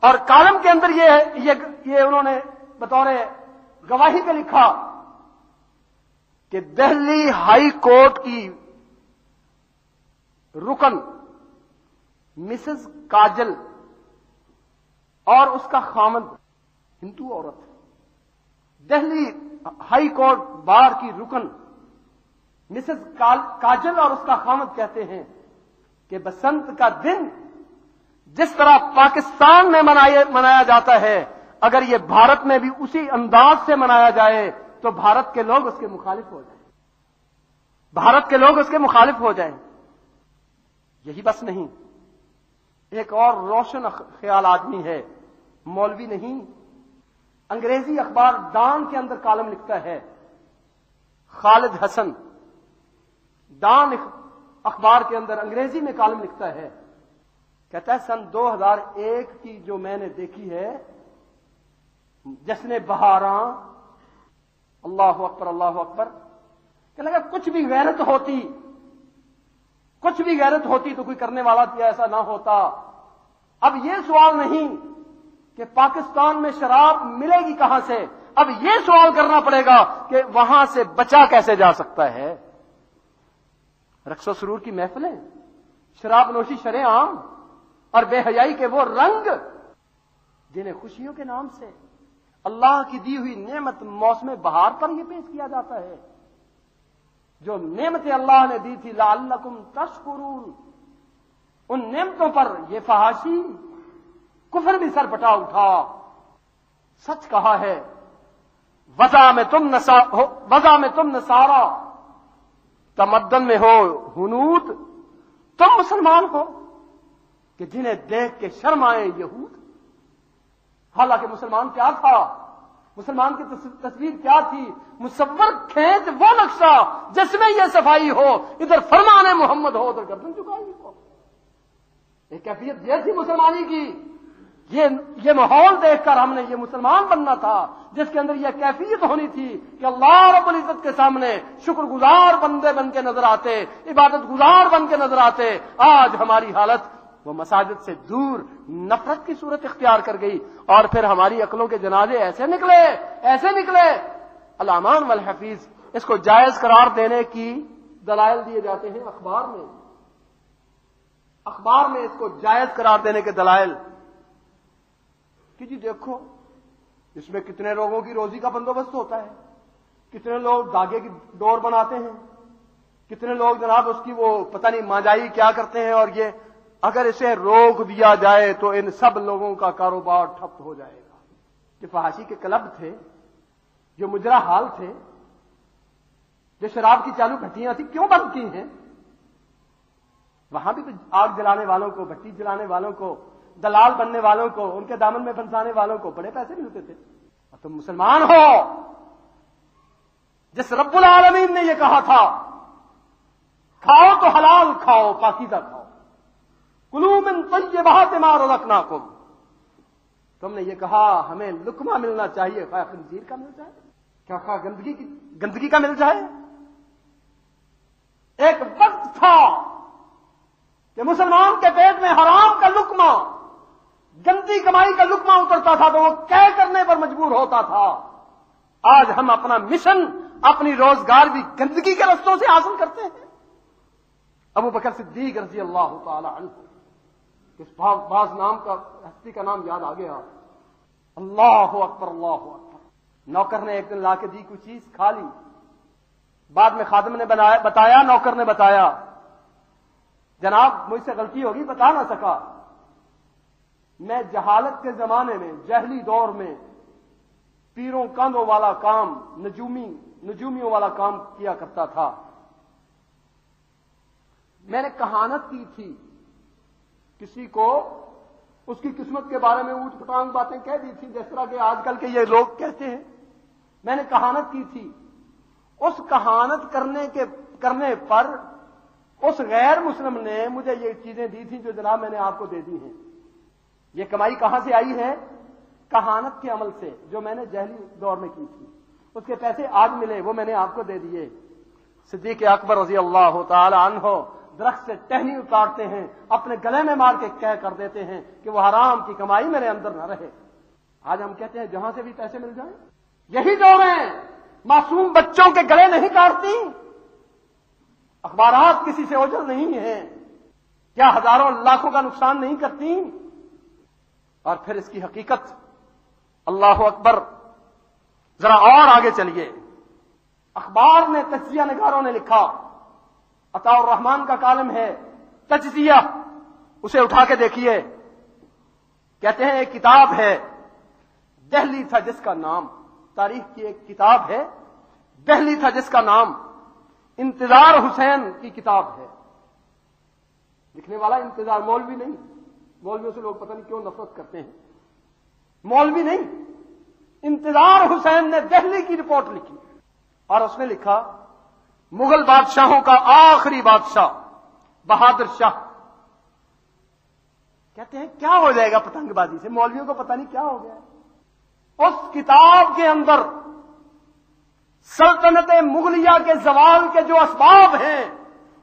اور کالم کے اندر یہ انہوں نے بطور گواہی پہ لکھا کہ دہلی ہائی کورٹ کی رکن مسز کاجل اور اس کا خامند ہندو عورت، دہلی ہائی کورٹ بار کی رکن مسز کاجل اور اس کا خامند کہتے ہیں کہ بسنت کا دن جس طرح پاکستان میں منایا جاتا ہے، اگر یہ بھارت میں بھی اسی انداز سے منایا جائے تو بھارت کے لوگ اس کے مخالف ہو جائیں، بھارت کے لوگ اس کے مخالف ہو جائیں۔ یہی بس نہیں، ایک اور روشن خیال آدمی ہے، مولوی نہیں، انگریزی اخبار ڈان کے اندر کالم لکھتا ہے، خالد حسن، ڈان اخبار کے اندر انگریزی میں کالم لکھتا ہے، کہتا ہے سن 2001 کی جو میں نے دیکھی ہے جشن بہاراں، اللہ اکبر اللہ اکبر، کہ لگا کچھ بھی غیرت ہوتی تو کوئی کرنے والا تھا، ایسا نہ ہوتا۔ اب یہ سوال نہیں کہ پاکستان میں شراب ملے گی کہاں سے، اب یہ سوال کرنا پڑے گا کہ وہاں سے بچا کیسے جا سکتا ہے۔ رقص و سرور کی محفلیں، شراب نوشی شرح عام اور بے حیائی کے وہ رنگ جنہیں خوشیوں کے نام سے اللہ کی دی ہوئی نعمت موسم بہار پر یہ پیش کیا جاتا ہے۔ جو نعمتیں اللہ نے دی تھی لعلکم تشکرون، ان نعمتوں پر یہ فحاشی کفر بھی سر پٹا اٹھا۔ سچ کہا ہے، وضع میں تم نصارا، تمدن میں ہو ہنود، تم مسلمان ہو کہ جنہیں دیکھ کے شرم آئے یہود۔ حالانکہ مسلمان کیا تھا، مسلمان کی تصویر کیا تھی؟ مصور کھینچ وہ نقشہ جس میں یہ صفائی ہو، ادھر فرمان محمد ہو ادھر گردن چکائی ہو۔ ایک کیفیت یہ تھی مسلمانی کی، یہ ماحول دیکھ کر ہم نے یہ مسلمان بننا تھا جس کے اندر یہ کیفیت ہونی تھی کہ اللہ رب العزت کے سامنے شکر گزار بندے بن کے نظر آتے، عبادت گزار بن کے نظر آتے۔ آج ہماری حالت وہ مساجد سے دور نفرت کی صورت اختیار کر گئی، اور پھر ہماری عقلوں کے جنازے ایسے نکلے۔ الامان والحفیظ، اس کو جائز قرار دینے کی دلائل دیے جاتے ہیں اخبار میں اس کو جائز قرار دینے کے دلائل کہ جی دیکھو اس میں کتنے لوگوں کی روزی کا بندوبست ہوتا ہے، کتنے لوگ دھاگے کی ڈور بناتے ہیں، کتنے لوگ جناب اس کی وہ پتہ نہیں مانجائی کیا کرتے ہیں، اور یہ اگر اسے روک دیا جائے تو ان سب لوگوں کا کاروبار ٹھپ ہو جائے گا۔ جو فحاشی کے کلب تھے، جو مجرا حال تھے، جو شراب کی چالو بھٹیاں تھیں، کیوں بند کی ہیں؟ وہاں بھی تو آگ جلانے والوں کو، بھٹی جلانے والوں کو، دلال بننے والوں کو، ان کے دامن میں پھنسانے والوں کو بڑے پیسے ملتے تھے۔ اور تم مسلمان ہو جس رب العالمین نے یہ کہا تھا کھاؤ تو حلال کھاؤ، پاکیزہ کھاؤ، کلوا من طیبات ما رزقناکم، تم نے یہ کہا ہمیں لقمہ ملنا چاہیے، خواہ خنزیر کا مل جائے، کیا خواہ گندگی کا مل جائے۔ ایک وقت تھا کہ مسلمان کے پیٹ میں حرام کا لقمہ، گندی کمائی کا لقمہ اترتا تھا تو وہ طے کرنے پر مجبور ہوتا تھا۔ آج ہم اپنا مشن، اپنی روزگار بھی گندگی کے رستوں سے حاصل کرتے ہیں۔ ابو بکر صدیق رضی اللہ تعالی عنہ، اس بعض نام کا ہستی کا نام یاد آ گیا، اللہ اکبر اللہ اکبر۔ نوکر نے ایک دن لا کے دی کوئی چیز، کھا لی، بعد میں خادم نے بتایا، نوکر نے بتایا جناب مجھ سے غلطی ہوگی، بتا نہ سکا، میں جہالت کے زمانے میں، جہلی دور میں پیروں کاندوں والا کام، نجومیوں والا کام کیا کرتا تھا۔ میں نے کہانت کی تھی، کسی کو اس کی قسمت کے بارے میں اوٹ پٹانگ باتیں کہہ دی تھی، جس طرح کہ آج کل کے یہ لوگ کہتے ہیں۔ میں نے کہانت کی تھی، اس کہانت کرنے پر اس غیر مسلم نے مجھے یہ چیزیں دی تھیں جو جناب میں نے آپ کو دے دی ہیں۔ یہ کمائی کہاں سے آئی ہے؟ کہانت کے عمل سے، جو میں نے جہلی دور میں کی تھی۔ اس کے پیسے آج ملے، وہ میں نے آپ کو دے دیے۔ صدیق اکبر رضی اللہ تعالی عنہ درخت سے ٹہنی اتارتے ہیں، اپنے گلے میں مار کے کہہ کر دیتے ہیں کہ وہ حرام کی کمائی میرے اندر نہ رہے۔ آج ہم کہتے ہیں جہاں سے بھی پیسے مل جائیں، یہی دوریں معصوم بچوں کے گلے نہیں کاٹتی، اخبارات کسی سے اوجھل نہیں ہیں، کیا ہزاروں لاکھوں کا نقصان نہیں کرتی؟ اور پھر اس کی حقیقت، اللہ اکبر، ذرا اور آگے چلیے۔ اخبار میں تجزیہ نگاروں نے لکھا، عطاء الرحمان کا کالم ہے تجزیہ، اسے اٹھا کے دیکھیے، کہتے ہیں ایک کتاب ہے دہلی تھا جس کا نام، تاریخ کی ایک کتاب ہے دہلی تھا جس کا نام، انتظار حسین کی کتاب ہے۔ لکھنے والا انتظار مولوی نہیں، مولویوں سے لوگ پتہ نہیں کیوں نفرت کرتے ہیں، مولوی نہیں، انتظار حسین نے دہلی کی رپورٹ لکھی، اور اس نے لکھا مغل بادشاہوں کا آخری بادشاہ بہادر شاہ، کہتے ہیں کیا ہو جائے گا پتنگ بازی سے، مولویوں کو پتہ نہیں کیا ہو گیا۔ اس کتاب کے اندر سلطنت مغلیہ کے زوال کے جو اسباب ہیں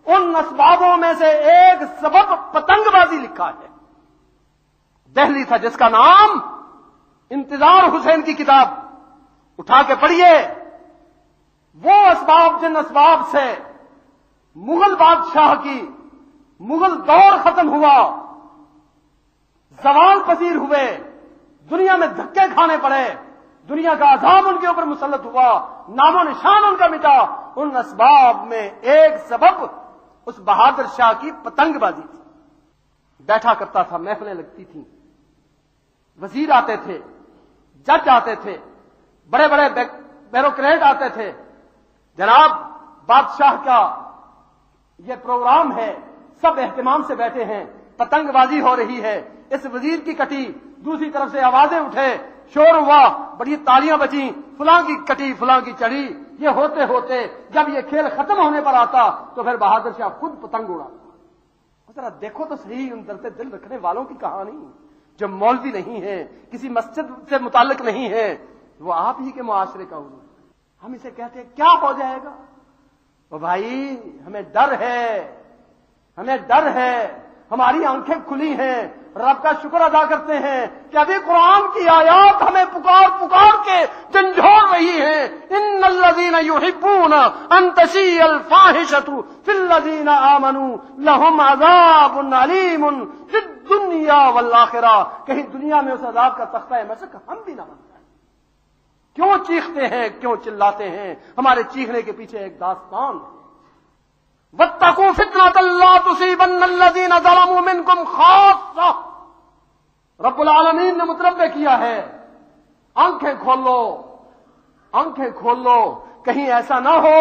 ان اسبابوں میں سے ایک سبب پتنگ بازی لکھا ہے. دہلی تھا جس کا نام انتظار حسین کی کتاب اٹھا کے پڑھیے. وہ اسباب جن اسباب سے مغل بادشاہ کی مغل دور ختم ہوا، زوال پذیر ہوئے، دنیا میں دھکے کھانے پڑے، دنیا کا عذاب ان کے اوپر مسلط ہوا، نام و نشان ان کا مٹا. ان اسباب میں ایک سبب اس بہادر شاہ کی پتنگ بازی تھی. بیٹھا کرتا تھا، محفلیں لگتی تھیں، وزیر آتے تھے، جج آتے تھے، بڑے بڑے بیوروکریٹ آتے تھے. جناب بادشاہ کا یہ پروگرام ہے، سب اہتمام سے بیٹھے ہیں، پتنگ بازی ہو رہی ہے، اس وزیر کی کٹی، دوسری طرف سے آوازیں اٹھے، شور ہوا، بڑی تالیاں بجیں، فلاں کی کٹی فلاں کی چڑھی. یہ ہوتے ہوتے جب یہ کھیل ختم ہونے پر آتا تو پھر بہادر شاہ خود پتنگ اڑاتا. ذرا دیکھو تو صحیح ان درد دل رکھنے والوں کی کہانی، جو مولوی نہیں ہے، کسی مسجد سے متعلق نہیں ہے، وہ آپ ہی کے معاشرے کا حضور. ہم اسے کہتے ہیں کیا ہو جائے گا؟ وہ بھائی ہمیں ڈر ہے، ہمیں ڈر ہے، ہماری آنکھیں کھلی ہیں، رب کا شکر ادا کرتے ہیں کہ ابھی قرآن کی آیات ہمیں پکار پکار کے جھنجھوڑ رہی ہیں. ان الذین یحبون ان تشیع الفاحشۃ فی الذین آمنوا لہم عذاب علیم فی الدنیا والآخرہ. کہیں دنیا میں اس عذاب کا تختہ مشق ہم بھی نہ بن جائیں. کیوں چیختے ہیں، کیوں چلاتے ہیں؟ ہمارے چیخنے کے پیچھے ایک داستان ہے. واتقوا فتنة لا تصيبن الذين ظلموا منكم خاصة. رب العالمین نے متنبہ کیا ہے، آنکھیں کھولو، آنکھیں کھولو، کہیں ایسا نہ ہو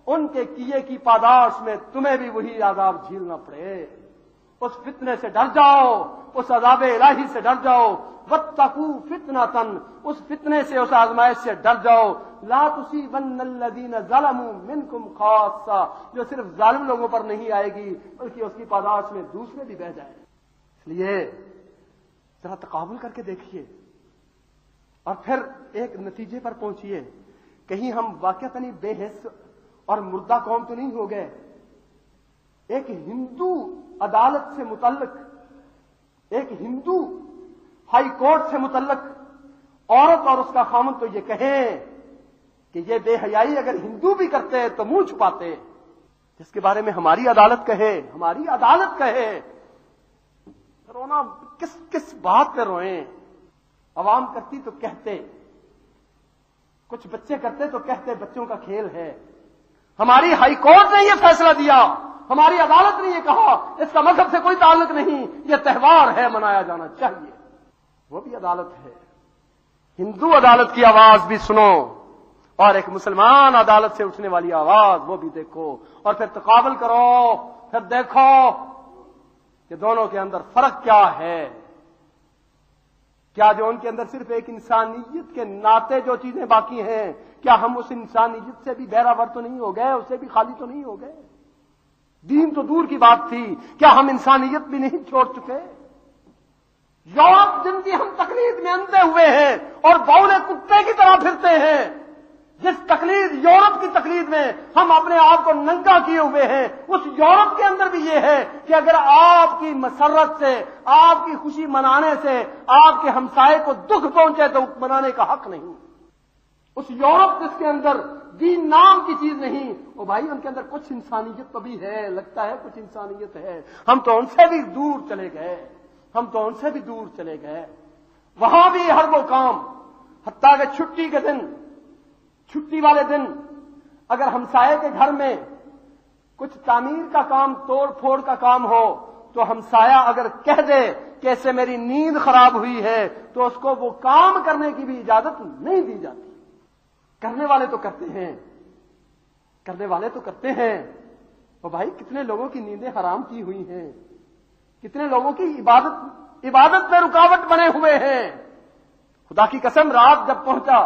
ان کے کیے کی پاداش میں تمہیں بھی وہی عذاب جھیلنا پڑے. اس فتنے سے ڈر جاؤ، اس عذاب الہی سے ڈر جاؤ. واتقوا فتنة، اس فتنے سے، اس آزمائش سے ڈر جاؤ. لا تصیبن الذین ظلموا منکم خاصہ، جو صرف ظالم لوگوں پر نہیں آئے گی بلکہ اس کی پاداش میں دوسرے بھی بہ جائیں. اس لیے ذرا تقابل کر کے دیکھیے اور پھر ایک نتیجے پر پہنچیے. کہیں ہم واقعتاً بے حس اور مردہ قوم تو نہیں ہو گئے. ایک ہندو عدالت سے متعلق، ایک ہندو ہائی کورٹ سے متعلق عورت اور اس کا خامن تو یہ کہیں کہ یہ بے حیائی اگر ہندو بھی کرتے تو منہ چھپاتے، جس کے بارے میں ہماری عدالت کہے، ہماری عدالت کہے. رونا کس کس بات پہ روئیں؟ عوام کرتی تو کہتے، کچھ بچے کرتے تو کہتے بچوں کا کھیل ہے. ہماری ہائی کورٹ نے یہ فیصلہ دیا، ہماری عدالت نے یہ کہا اس کا مذہب سے کوئی تعلق نہیں، یہ تہوار ہے، منایا جانا چاہیے. وہ بھی عدالت ہے. ہندو عدالت کی آواز بھی سنو اور ایک مسلمان عدالت سے اٹھنے والی آواز وہ بھی دیکھو، اور پھر تقابل کرو، پھر دیکھو کہ دونوں کے اندر فرق کیا ہے. کیا جو ان کے اندر صرف ایک انسانیت کے ناطے جو چیزیں باقی ہیں، کیا ہم اس انسانیت سے بھی بہراور تو نہیں ہو گئے، اسے بھی خالی تو نہیں ہو گئے؟ دین تو دور کی بات تھی، کیا ہم انسانیت بھی نہیں چھوڑ چکے؟ یورپ جن کی ہم تقلید میں اندھے ہوئے ہیں اور بولے کتے کی طرح پھرتے ہیں، جس تقلید یورپ کی تقلید میں ہم اپنے آپ کو ننگا کیے ہوئے ہیں، اس یورپ کے اندر بھی یہ ہے کہ اگر آپ کی مسرت سے، آپ کی خوشی منانے سے آپ کے ہمسائے کو دکھ پہنچے تو منانے کا حق نہیں. اس یورپ جس کے اندر دین نام کی چیز نہیں، وہ بھائی ان کے اندر کچھ انسانیت تو بھی ہے، لگتا ہے کچھ انسانیت ہے. ہم تو ان سے بھی دور چلے گئے، ہم تو ان سے بھی دور چلے گئے. وہاں بھی ہر وہ کام، حتیٰ کہ چھٹی کے دن، چھٹی والے دن اگر ہمسائے کے گھر میں کچھ تعمیر کا کام، توڑ پھوڑ کا کام ہو تو ہمسایہ اگر کہہ دے کہ اس سے میری نیند خراب ہوئی ہے تو اس کو وہ کام کرنے کی بھی اجازت نہیں دی جاتی. کرنے والے تو کرتے ہیں، کرنے والے تو کرتے ہیں. اور بھائی کتنے لوگوں کی نیندیں حرام کی ہوئی ہیں، کتنے لوگوں کی عبادت میں رکاوٹ بنے ہوئے ہیں. خدا کی قسم رات جب پہنچا،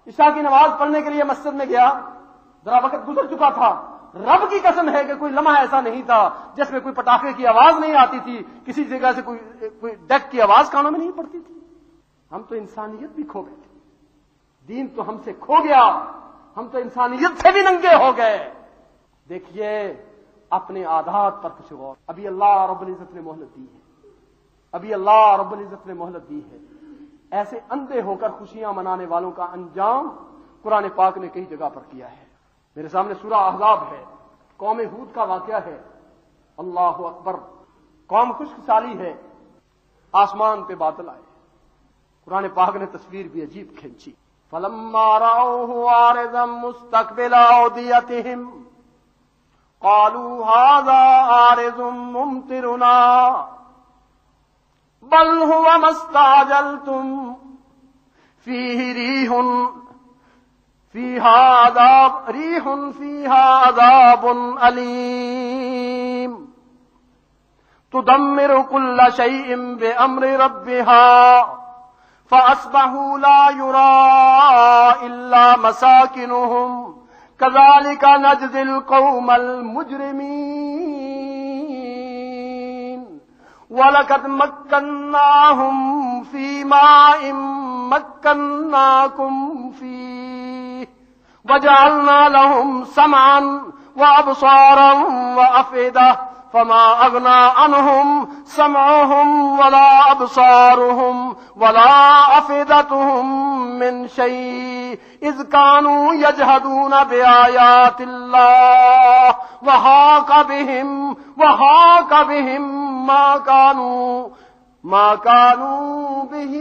عشاء کی نماز پڑھنے کے لیے مسجد میں گیا، ذرا وقت گزر چکا تھا. رب کی قسم ہے کہ کوئی لمحہ ایسا نہیں تھا جس میں کوئی پٹاخے کی آواز نہیں آتی تھی، کسی جگہ سے کوئی ڈیک کی آواز کانوں میں نہیں پڑتی تھی. ہم تو انسانیت بھی کھو گئے تھے، دین تو ہم سے کھو گیا. ہم تو انسانیت سے بھی ننگے ہو گئے. دیکھیے اپنے عادات پر کچھ غور. ابھی اللہ رب العزت نے مہلت دی ہے, ابھی اللہ رب العزت نے مہلت دی ہے. ایسے اندھے ہو کر خوشیاں منانے والوں کا انجام قرآن پاک نے کئی جگہ پر کیا ہے. میرے سامنے سورہ احزاب ہے, قوم ہود کا واقعہ ہے. اللہ اکبر. قوم خشک سالی ہے, آسمان پہ بادل آئے. قرآن پاک نے تصویر بھی عجیب کھینچی. فلما رأوه عارضا مستقبل أوديتهم قالوا هذا عارض ممطرنا بل هو ما استعجلتم فيه ريح فيها عذاب أليم تدمر كل شيء بأمر ربها فأصبحوا لا يرى إلا مساكنهم كذلك نجزي القوم المجرمين ولقد مكناهم في ماء مكناكم فيه وجعلنا لهم سمعا وأبصارا وأفئدة فما أغنى عنهم سمعهم ولا أبصارهم ولا أفئدتهم من شيء إذ كانوا يجحدون بآيات الله وحاق بهم ما كانوا به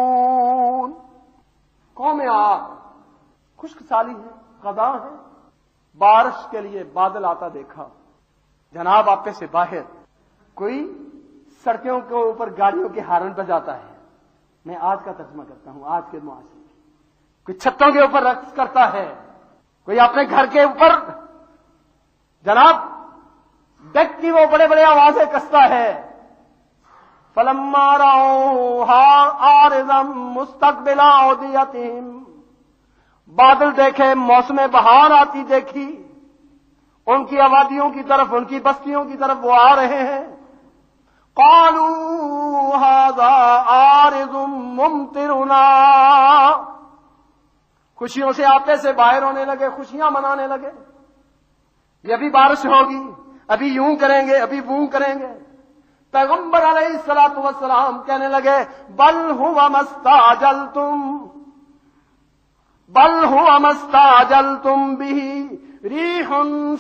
يستهزئون. قوم عاد خشک سالی ہے, قضاء ہے. بارش کے لیے بادل آتا دیکھا. جناب آپے سے باہر کوئی سڑکوں کے اوپر گاڑیوں کے ہارن بجاتا ہے. میں آج کا ترجمہ کرتا ہوں, آج کے معاشرے. کوئی چھتوں کے اوپر رقص کرتا ہے, کوئی اپنے گھر کے اوپر جناب ڈیک کی وہ بڑے بڑے آوازیں کستا ہے. فلما رأوها عارضا مستقبل أوديتهم بادل دیکھے, موسم بہار آتی دیکھی, ان کی آبادیوں کی طرف, ان کی بستیوں کی طرف وہ آ رہے ہیں. قالوا هذا عارض ممطرنا خوشیوں سے آپے سے باہر ہونے لگے, خوشیاں منانے لگے. یہ ابھی بارش ہوگی, ابھی یوں کریں گے, ابھی ووں کریں گے. پیغمبر علیہ الصلوۃ والسلام کہنے لگے بل هو ما استعجلتم به ریح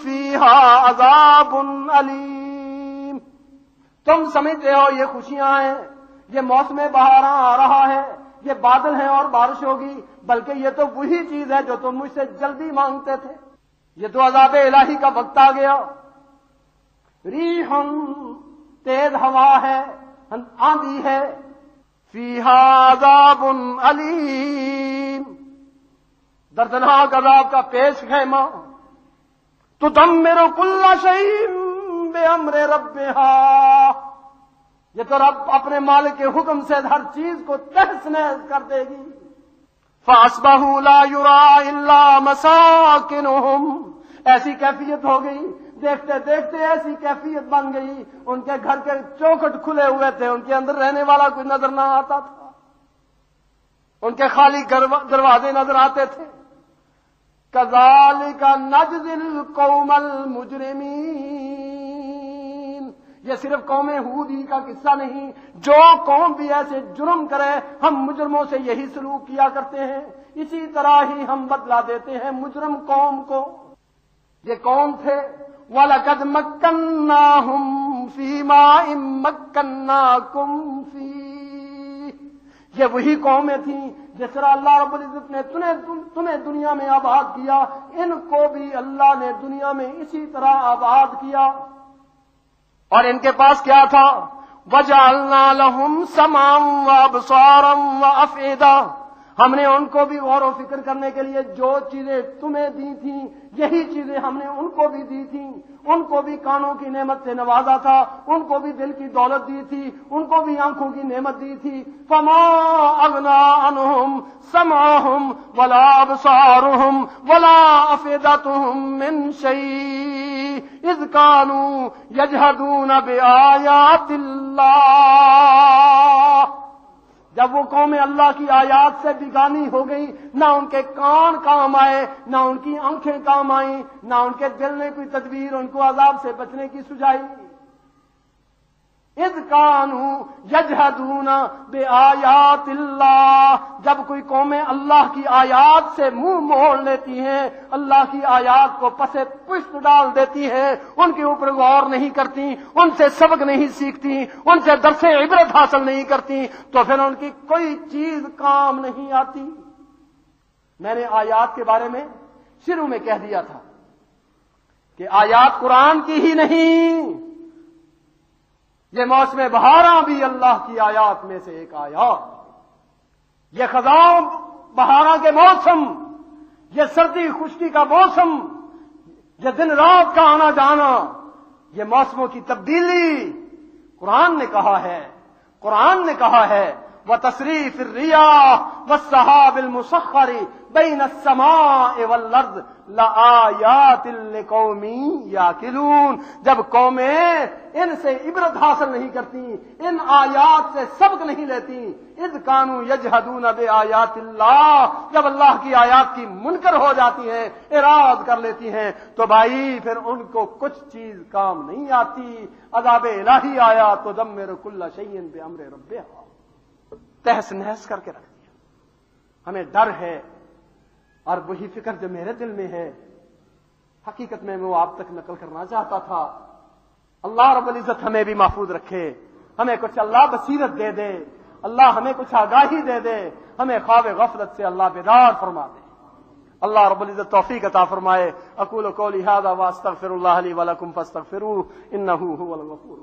فیہا عذاب علیم. تم سمجھتے ہو یہ خوشیاں ہیں, یہ موسم بہاراں آ رہا ہے, یہ بادل ہیں اور بارش ہوگی, بلکہ یہ تو وہی چیز ہے جو تم مجھ سے جلدی مانگتے تھے. یہ تو عذاب الہی کا وقت آ گیا. ریح تیز ہوا ہے, آندھی ہے. فیہا عذاب علیم دردناک عذاب کا پیش خیمہ. تدمر کل شیء بامر ربها یہ تو رب اپنے مالک کے حکم سے ہر چیز کو تہس نہس کر دے گی. فاصبحوا لا يرى الا مساكنهم ایسی کیفیت ہو گئی, دیکھتے دیکھتے ایسی کیفیت بن گئی. ان کے گھر کے چوکھٹ کھلے ہوئے تھے, ان کے اندر رہنے والا کوئی نظر نہ آتا تھا, ان کے خالی دروازے نظر آتے تھے. كذلك نجزي القوم المجرمين یہ صرف قوم ہود ہی کا قصہ نہیں, جو قوم بھی ایسے جرم کرے ہم مجرموں سے یہی سلوک کیا کرتے ہیں, اسی طرح ہی ہم بدلا دیتے ہیں مجرم قوم کو. یہ قوم تھے وَلَقَدْ مَكَّنَّاهُمْ فِي مَاءٍ مَكَّنَّاكُمْ فِيهِ یہ وہی قومیں تھیں جس طرح اللہ رب العزت نے تمہیں دنیا میں آباد کیا, ان کو بھی اللہ نے دنیا میں اسی طرح آباد کیا. اور ان کے پاس کیا تھا؟ وَجَعَلْنَا لَهُمْ سَمْعًا وَأَبْصَارًا وَأَفْئِدَةً ہم نے ان کو بھی غور و فکر کرنے کے لیے جو چیزیں تمہیں دی تھیں یہی چیزیں ہم نے ان کو بھی دی تھیں. ان کو بھی کانوں کی نعمت سے نوازا تھا, ان کو بھی دل کی دولت دی تھی, ان کو بھی آنکھوں کی نعمت دی تھی. فما اغنى عنهم سمعهم ولا ابصارهم ولا افئدتهم من شيء اذ كانوا يجحدون بآيات الله جب وہ قومیں اللہ کی آیات سے بیگانی ہو گئی، نہ ان کے کان کام آئے، نہ ان کی آنکھیں کام آئیں، نہ ان کے دل نے کوئی تدبیر ان کو عذاب سے بچنے کی سجائی۔ اذ کانوا یجحدون بآیات اللہ، جب کوئی قومیں اللہ کی آیات سے منہ موڑ لیتی ہیں، اللہ کی آیات کو پسے پشت ڈال دیتی ہیں، ان کے اوپر غور نہیں کرتی، ان سے سبق نہیں سیکھتی، ان سے درس عبرت حاصل نہیں کرتی، تو پھر ان کی کوئی چیز کام نہیں آتی۔ میں نے آیات کے بارے میں شروع میں کہہ دیا تھا کہ آیات قرآن کی ہی نہیں، یہ موسم بہاراں بھی اللہ کی آیات میں سے ایک آیات، یہ خزاں بہاراں کے موسم، یہ سردی خشکی کا موسم، یہ دن رات کا آنا جانا، یہ موسموں کی تبدیلی قرآن نے کہا ہے، قرآن نے کہا ہے وَتَصْرِيفِ الرِّيَاحِ وَالسَّحَابِ الْمُسَخَّرِ بَيْنَ السَّمَاءِ وَالْأَرْضِ لَآيَاتٍ لِقَوْمٍ يَعْقِلُونَ۔ جب قومیں ان سے عبرت حاصل نہیں کرتی، ان آیات سے سبق نہیں لیتی، اذ کانوا یجحدون بآیات اللہ، جب اللہ کی آیات کی منکر ہو جاتی ہیں، اعراض کر لیتی ہیں، تو بھائی پھر ان کو کچھ چیز کام نہیں آتی۔ عذاب الہی آیا تو دمر کل شیء بامر ربها، تہس نہس کر کے رکھ دیا۔ ہمیں ڈر ہے، اور وہی فکر جو میرے دل میں ہے حقیقت میں وہ آپ تک نقل کرنا چاہتا تھا۔ اللہ رب العزت ہمیں بھی محفوظ رکھے، ہمیں کچھ اللہ بصیرت دے دے، اللہ ہمیں کچھ آگاہی دے دے، ہمیں خواب غفلت سے اللہ بیدار فرما دے۔ اللہ رب العزت توفیق عطا فرمائے۔ اقول قولی ھذا واستغفر اللہ لی ولکم فاستغفروہ انہ ھو الغفور۔